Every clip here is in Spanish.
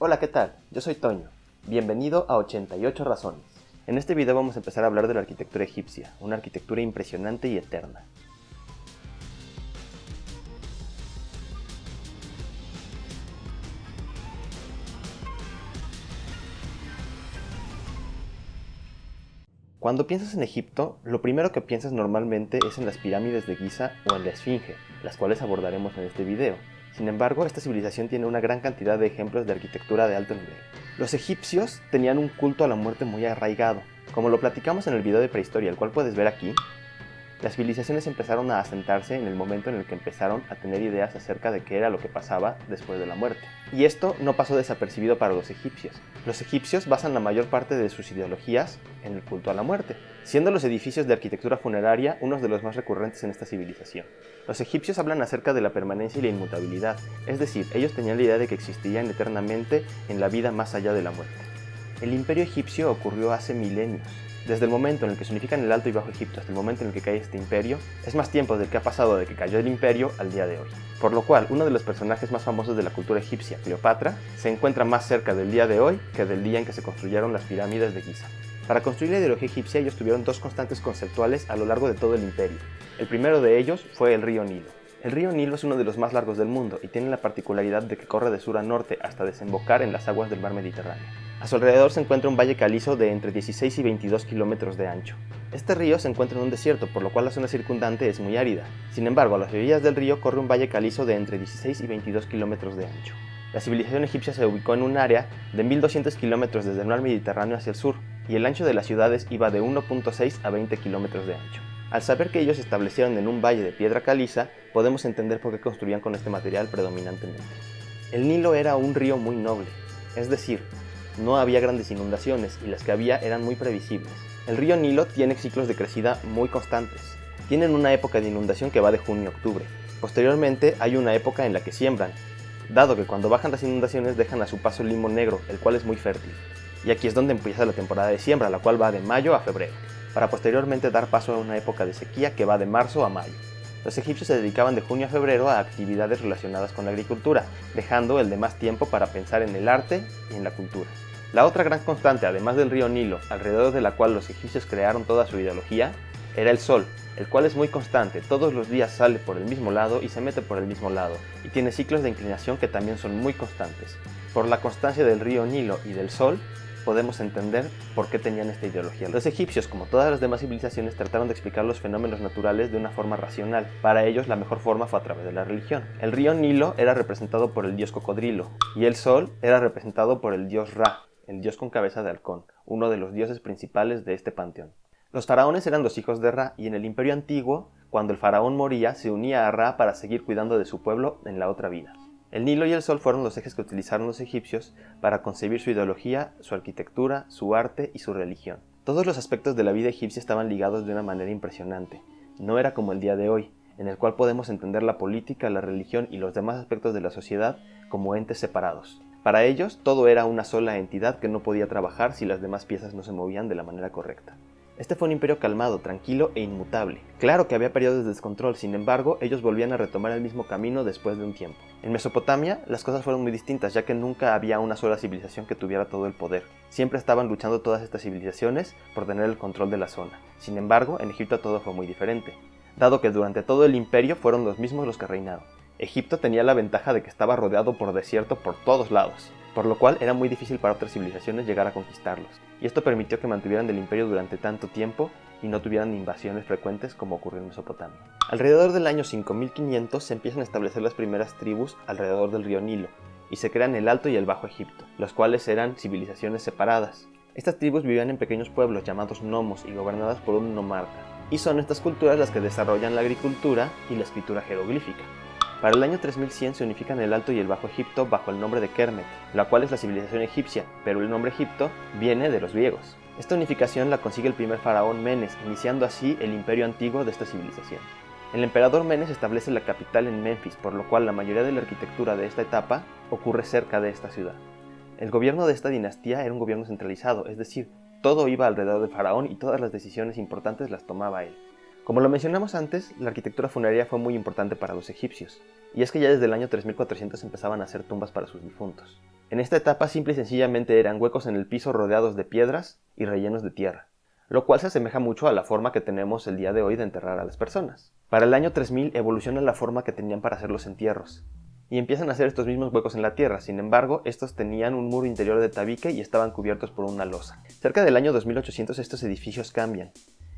Hola, ¿qué tal? Yo soy Toño. Bienvenido a 88 razones. En este video vamos a empezar a hablar de la arquitectura egipcia, una arquitectura impresionante y eterna. Cuando piensas en Egipto, lo primero que piensas normalmente es en las pirámides de Giza o en la Esfinge, las cuales abordaremos en este video. Sin embargo, esta civilización tiene una gran cantidad de ejemplos de arquitectura de alto nivel. Los egipcios tenían un culto a la muerte muy arraigado. Como lo platicamos en el video de prehistoria, el cual puedes ver aquí, las civilizaciones empezaron a asentarse en el momento en el que empezaron a tener ideas acerca de qué era lo que pasaba después de la muerte. Y esto no pasó desapercibido para los egipcios. Los egipcios basan la mayor parte de sus ideologías en el culto a la muerte, siendo los edificios de arquitectura funeraria unos de los más recurrentes en esta civilización. Los egipcios hablan acerca de la permanencia y la inmutabilidad, es decir, ellos tenían la idea de que existirían eternamente en la vida más allá de la muerte. El imperio egipcio ocurrió hace milenios. Desde el momento en el que se unifican el Alto y Bajo Egipto hasta el momento en el que cae este imperio, es más tiempo del que ha pasado de que cayó el imperio al día de hoy. Por lo cual, uno de los personajes más famosos de la cultura egipcia, Cleopatra, se encuentra más cerca del día de hoy que del día en que se construyeron las pirámides de Giza. Para construir la ideología egipcia, ellos tuvieron dos constantes conceptuales a lo largo de todo el imperio. El primero de ellos fue el río Nilo. El río Nilo es uno de los más largos del mundo y tiene la particularidad de que corre de sur a norte hasta desembocar en las aguas del mar Mediterráneo. A su alrededor se encuentra un valle calizo de entre 16 y 22 kilómetros de ancho. Este río se encuentra en un desierto, por lo cual la zona circundante es muy árida. Sin embargo, a las orillas del río corre un valle calizo de entre 16 y 22 kilómetros de ancho. La civilización egipcia se ubicó en un área de 1200 kilómetros desde el mar Mediterráneo hacia el sur, y el ancho de las ciudades iba de 1.6 a 20 kilómetros de ancho. Al saber que ellos se establecieron en un valle de piedra caliza, podemos entender por qué construían con este material predominantemente. El Nilo era un río muy noble, es decir, no había grandes inundaciones y las que había eran muy previsibles. El río Nilo tiene ciclos de crecida muy constantes. Tienen una época de inundación que va de junio a octubre. Posteriormente hay una época en la que siembran, dado que cuando bajan las inundaciones dejan a su paso el limo negro, el cual es muy fértil. Y aquí es donde empieza la temporada de siembra, la cual va de mayo a febrero, para posteriormente dar paso a una época de sequía que va de marzo a mayo. Los egipcios se dedicaban de junio a febrero a actividades relacionadas con la agricultura, dejando el demás tiempo para pensar en el arte y en la cultura. La otra gran constante, además del río Nilo, alrededor de la cual los egipcios crearon toda su ideología, era el sol, el cual es muy constante, todos los días sale por el mismo lado y se mete por el mismo lado, y tiene ciclos de inclinación que también son muy constantes. Por la constancia del río Nilo y del sol, podemos entender por qué tenían esta ideología. Los egipcios, como todas las demás civilizaciones, trataron de explicar los fenómenos naturales de una forma racional. Para ellos, la mejor forma fue a través de la religión. El río Nilo era representado por el dios cocodrilo, y el sol era representado por el dios Ra, el dios con cabeza de halcón, uno de los dioses principales de este panteón. Los faraones eran los hijos de Ra, y en el imperio antiguo, cuando el faraón moría, se unía a Ra para seguir cuidando de su pueblo en la otra vida. El Nilo y el Sol fueron los ejes que utilizaron los egipcios para concebir su ideología, su arquitectura, su arte y su religión. Todos los aspectos de la vida egipcia estaban ligados de una manera impresionante. No era como el día de hoy, en el cual podemos entender la política, la religión y los demás aspectos de la sociedad como entes separados. Para ellos, todo era una sola entidad que no podía trabajar si las demás piezas no se movían de la manera correcta. Este fue un imperio calmado, tranquilo e inmutable. Claro que había periodos de descontrol, sin embargo, ellos volvían a retomar el mismo camino después de un tiempo. En Mesopotamia, las cosas fueron muy distintas, ya que nunca había una sola civilización que tuviera todo el poder. Siempre estaban luchando todas estas civilizaciones por tener el control de la zona. Sin embargo, en Egipto todo fue muy diferente, dado que durante todo el imperio fueron los mismos los que reinaron. Egipto tenía la ventaja de que estaba rodeado por desierto por todos lados, por lo cual era muy difícil para otras civilizaciones llegar a conquistarlos, y esto permitió que mantuvieran el imperio durante tanto tiempo y no tuvieran invasiones frecuentes como ocurrió en Mesopotamia. Alrededor del año 5500 se empiezan a establecer las primeras tribus alrededor del río Nilo, y se crean el Alto y el Bajo Egipto, los cuales eran civilizaciones separadas. Estas tribus vivían en pequeños pueblos llamados nomos y gobernadas por un nomarca, y son estas culturas las que desarrollan la agricultura y la escritura jeroglífica. Para el año 3100 se unifican el Alto y el Bajo Egipto bajo el nombre de Kermet, la cual es la civilización egipcia, pero el nombre Egipto viene de los griegos. Esta unificación la consigue el primer faraón Menes, iniciando así el imperio antiguo de esta civilización. El emperador Menes establece la capital en Menfis, por lo cual la mayoría de la arquitectura de esta etapa ocurre cerca de esta ciudad. El gobierno de esta dinastía era un gobierno centralizado, es decir, todo iba alrededor del faraón y todas las decisiones importantes las tomaba él. Como lo mencionamos antes, la arquitectura funeraria fue muy importante para los egipcios. y es que ya desde el año 3400 empezaban a hacer tumbas para sus difuntos. En esta etapa simple y sencillamente eran huecos en el piso rodeados de piedras y rellenos de tierra, lo cual se asemeja mucho a la forma que tenemos el día de hoy de enterrar a las personas. Para el año 3000 evoluciona la forma que tenían para hacer los entierros, y empiezan a hacer estos mismos huecos en la tierra. Sin embargo, estos tenían un muro interior de tabique y estaban cubiertos por una losa. Cerca del año 2800 estos edificios cambian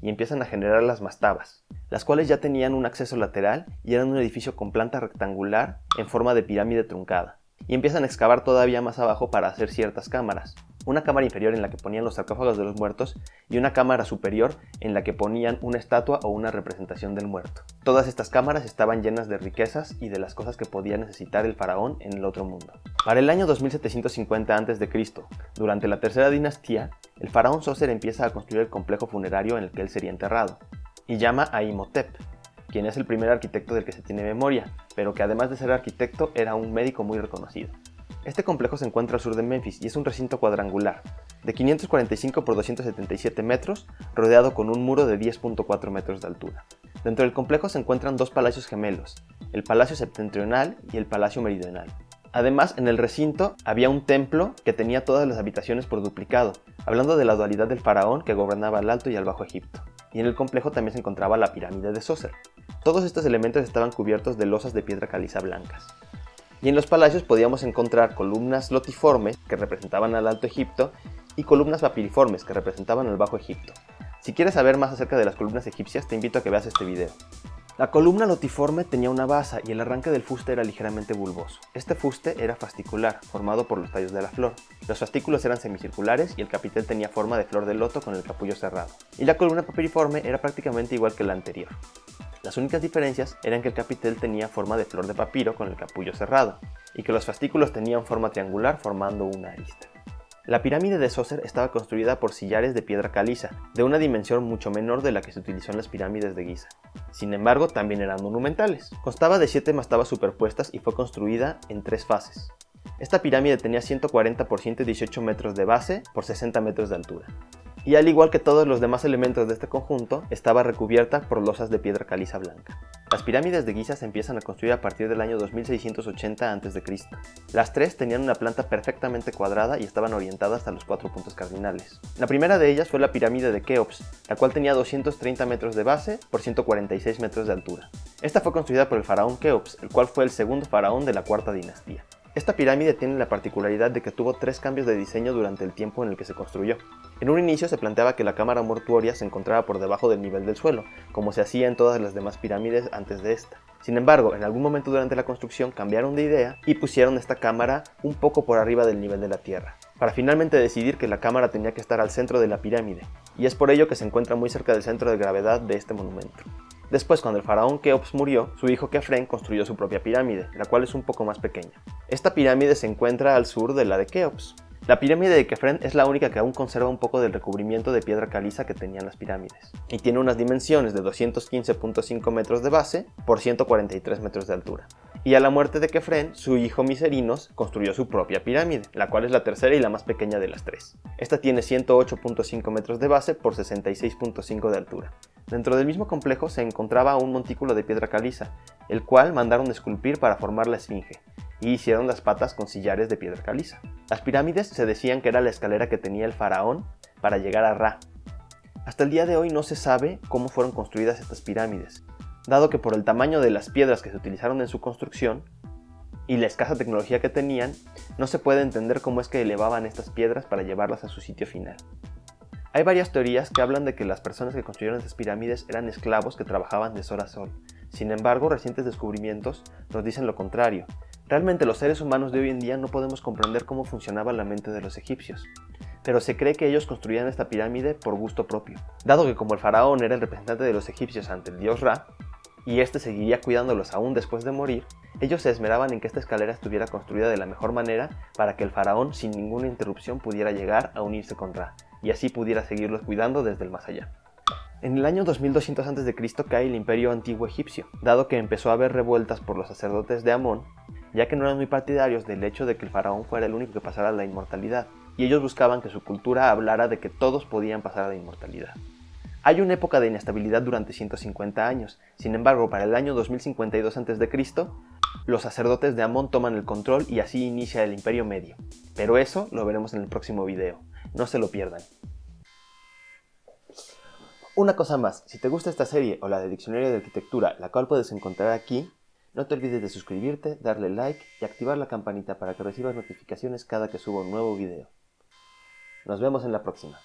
y empiezan a generar las mastabas, las cuales ya tenían un acceso lateral y eran un edificio con planta rectangular en forma de pirámide truncada. Y empiezan a excavar todavía más abajo para hacer ciertas cámaras. Una cámara inferior en la que ponían los sarcófagos de los muertos y una cámara superior en la que ponían una estatua o una representación del muerto. Todas estas cámaras estaban llenas de riquezas y de las cosas que podía necesitar el faraón en el otro mundo. Para el año 2750 a.C., durante la tercera dinastía, el faraón Zoser empieza a construir el complejo funerario en el que él sería enterrado, y llama a Imhotep, quien es el primer arquitecto del que se tiene memoria, pero que además de ser arquitecto era un médico muy reconocido. Este complejo se encuentra al sur de Memphis y es un recinto cuadrangular, de 545 por 277 metros, rodeado con un muro de 10.4 metros de altura. Dentro del complejo se encuentran dos palacios gemelos, el Palacio Septentrional y el Palacio Meridional. Además, en el recinto había un templo que tenía todas las habitaciones por duplicado, hablando de la dualidad del faraón que gobernaba al Alto y al Bajo Egipto. Y en el complejo también se encontraba la pirámide de Zoser. Todos estos elementos estaban cubiertos de losas de piedra caliza blancas. Y en los palacios podíamos encontrar columnas lotiformes, que representaban al Alto Egipto, y columnas papiriformes, que representaban al Bajo Egipto. Si quieres saber más acerca de las columnas egipcias, te invito a que veas este video. La columna lotiforme tenía una basa y el arranque del fuste era ligeramente bulboso. Este fuste era fascicular, formado por los tallos de la flor. Los fascículos eran semicirculares y el capitel tenía forma de flor de loto con el capullo cerrado. Y la columna papiriforme era prácticamente igual que la anterior. Las únicas diferencias eran que el capitel tenía forma de flor de papiro con el capullo cerrado, y que los fascículos tenían forma triangular formando una arista. La pirámide de Zoser estaba construida por sillares de piedra caliza, de una dimensión mucho menor de la que se utilizó en las pirámides de Giza. Sin embargo, también eran monumentales. Constaba de 7 mastabas superpuestas y fue construida en 3 fases. Esta pirámide tenía 140 por 118 metros de base por 60 metros de altura. Y al igual que todos los demás elementos de este conjunto, estaba recubierta por losas de piedra caliza blanca. Las pirámides de Giza se empiezan a construir a partir del año 2680 a.C. Las tres tenían una planta perfectamente cuadrada y estaban orientadas a los 4 puntos cardinales. La primera de ellas fue la pirámide de Keops, la cual tenía 230 metros de base por 146 metros de altura. Esta fue construida por el faraón Keops, el cual fue el segundo faraón de la cuarta dinastía. Esta pirámide tiene la particularidad de que tuvo 3 cambios de diseño durante el tiempo en el que se construyó. En un inicio se planteaba que la cámara mortuoria se encontraba por debajo del nivel del suelo, como se hacía en todas las demás pirámides antes de esta. Sin embargo, en algún momento durante la construcción cambiaron de idea y pusieron esta cámara un poco por arriba del nivel de la tierra, para finalmente decidir que la cámara tenía que estar al centro de la pirámide, y es por ello que se encuentra muy cerca del centro de gravedad de este monumento. Después, cuando el faraón Keops murió, su hijo Kefren construyó su propia pirámide, la cual es un poco más pequeña. Esta pirámide se encuentra al sur de la de Keops. La pirámide de Kefren es la única que aún conserva un poco del recubrimiento de piedra caliza que tenían las pirámides, y tiene unas dimensiones de 215.5 metros de base por 143 metros de altura. Y a la muerte de Kefren, su hijo Miserinos construyó su propia pirámide, la cual es la tercera y la más pequeña de las tres. Esta tiene 108.5 metros de base por 66.5 de altura. Dentro del mismo complejo se encontraba un montículo de piedra caliza, el cual mandaron esculpir para formar la esfinge, y hicieron las patas con sillares de piedra caliza. Las pirámides se decían que era la escalera que tenía el faraón para llegar a Ra. Hasta el día de hoy no se sabe cómo fueron construidas estas pirámides, dado que por el tamaño de las piedras que se utilizaron en su construcción y la escasa tecnología que tenían, no se puede entender cómo es que elevaban estas piedras para llevarlas a su sitio final. Hay varias teorías que hablan de que las personas que construyeron estas pirámides eran esclavos que trabajaban de sol a sol. Sin embargo, recientes descubrimientos nos dicen lo contrario. Realmente los seres humanos de hoy en día no podemos comprender cómo funcionaba la mente de los egipcios, pero se cree que ellos construían esta pirámide por gusto propio, dado que como el faraón era el representante de los egipcios ante el dios Ra, y este seguiría cuidándolos aún después de morir, ellos se esmeraban en que esta escalera estuviera construida de la mejor manera para que el faraón sin ninguna interrupción pudiera llegar a unirse con Ra, y así pudiera seguirlos cuidando desde el más allá. En el año 2200 a.C. cae el imperio antiguo egipcio, dado que empezó a haber revueltas por los sacerdotes de Amón, ya que no eran muy partidarios del hecho de que el faraón fuera el único que pasara a la inmortalidad, y ellos buscaban que su cultura hablara de que todos podían pasar a la inmortalidad. Hay una época de inestabilidad durante 150 años, sin embargo, para el año 2052 a.C., Los sacerdotes de Amón toman el control y así inicia el Imperio Medio. Pero eso lo veremos en el próximo video. No se lo pierdan. Una cosa más, si te gusta esta serie o la de Diccionario de Arquitectura, la cual puedes encontrar aquí, no te olvides de suscribirte, darle like y activar la campanita para que recibas notificaciones cada que suba un nuevo video. Nos vemos en la próxima.